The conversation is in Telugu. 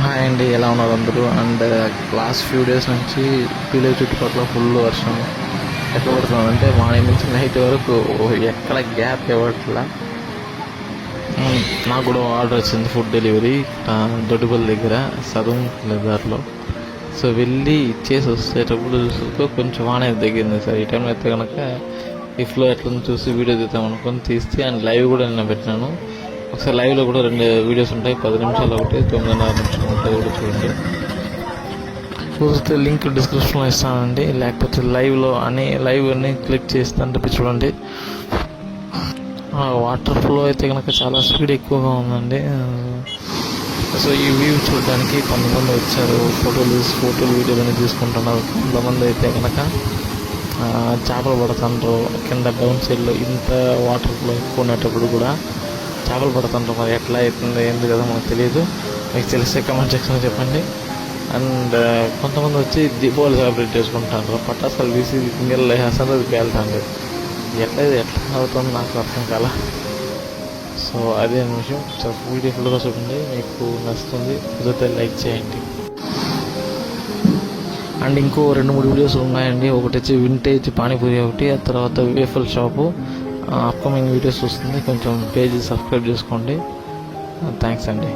హాయ్ అండి, ఎలా ఉన్నారు అందరూ? అండ్ లాస్ట్ ఫ్యూ డేస్ నుంచి విలేజ్ చుట్టుపక్కల ఫుల్ వర్షం ఎక్కడ పడుతుందంటే మార్నింగ్ నుంచి నైట్ వరకు ఎక్కడ గ్యాప్ ఇవ్వట్లా. నాకు కూడా ఆర్డర్ వచ్చింది ఫుడ్ డెలివరీ దొడ్డిపల్లి దగ్గర సదుం దారిలో. సో వెళ్ళి ఇచ్చేసి వచ్చేటప్పుడు చూసుకో కొంచెం వాన తగ్గింది సార్. ఈ టైంలో అయితే కనుక ఈ ఫ్లో ఎట్లా చూసి వీడియో తీద్దాం అనుకొని తీస్తే అండ్ లైవ్ కూడా నేను పెట్టినాను. ఒకసారి లైవ్లో కూడా 2 వీడియోస్ ఉంటాయి, 10 నిమిషాలు ఒకటి, 9:30 నిమిషాలు ఉంటుంది, కూడా చూడండి. చూస్తే లింక్ డిస్క్రిప్షన్లో ఇస్తానండి, లేకపోతే లైవ్ అన్ని క్లిక్ చేస్తాను చూడండి. వాటర్ ఫ్లో అయితే కనుక చాలా స్పీడ్ ఎక్కువగా ఉందండి. సో ఈ వ్యూ చూడడానికి కొంతమంది వచ్చారు, ఫోటోలు వీడియోలు తీసుకుంటున్నారు. కొంతమంది అయితే కనుక చేపలు పడుతుంటారు కింద డౌన్ సైడ్లో. ఇంత వాటర్ ఫ్లో ఎక్కువ ఉండేటప్పుడు కూడా చేపలు పడుతుంటారు. మరి ఎట్లా అవుతుంది ఏంది కదా మనకు తెలియదు. మీకు తెలిసే కమెంట్ సెక్షన్లో చెప్పండి. అండ్ కొంతమంది వచ్చి దీపావళి సెలబ్రేట్ చేసుకుంటారు, పటాసాలు తీసి ఇంకెళ్ళి అసలు అది పేలుతుంది. ఎట్లా అవుతుంది నాకు అర్థం కాల. సో అదే విషయం. సో వీడియో ఫుల్గా చూడండి, మీకు నచ్చుతుంది, కుదిరితే లైక్ చేయండి. అండ్ ఇంకో 2-3 వీడియోస్ ఉన్నాయండి. ఒకటి వచ్చి వింటేజ్ పానీపూరి ఒకటి, ఆ తర్వాత వేఫల్ షాపు. అప్కమింగ్ వీడియోస్ వస్తుంది, కొంచెం పేజ్ సబ్స్క్రైబ్ చేసుకోండి. థ్యాంక్స్ అండి.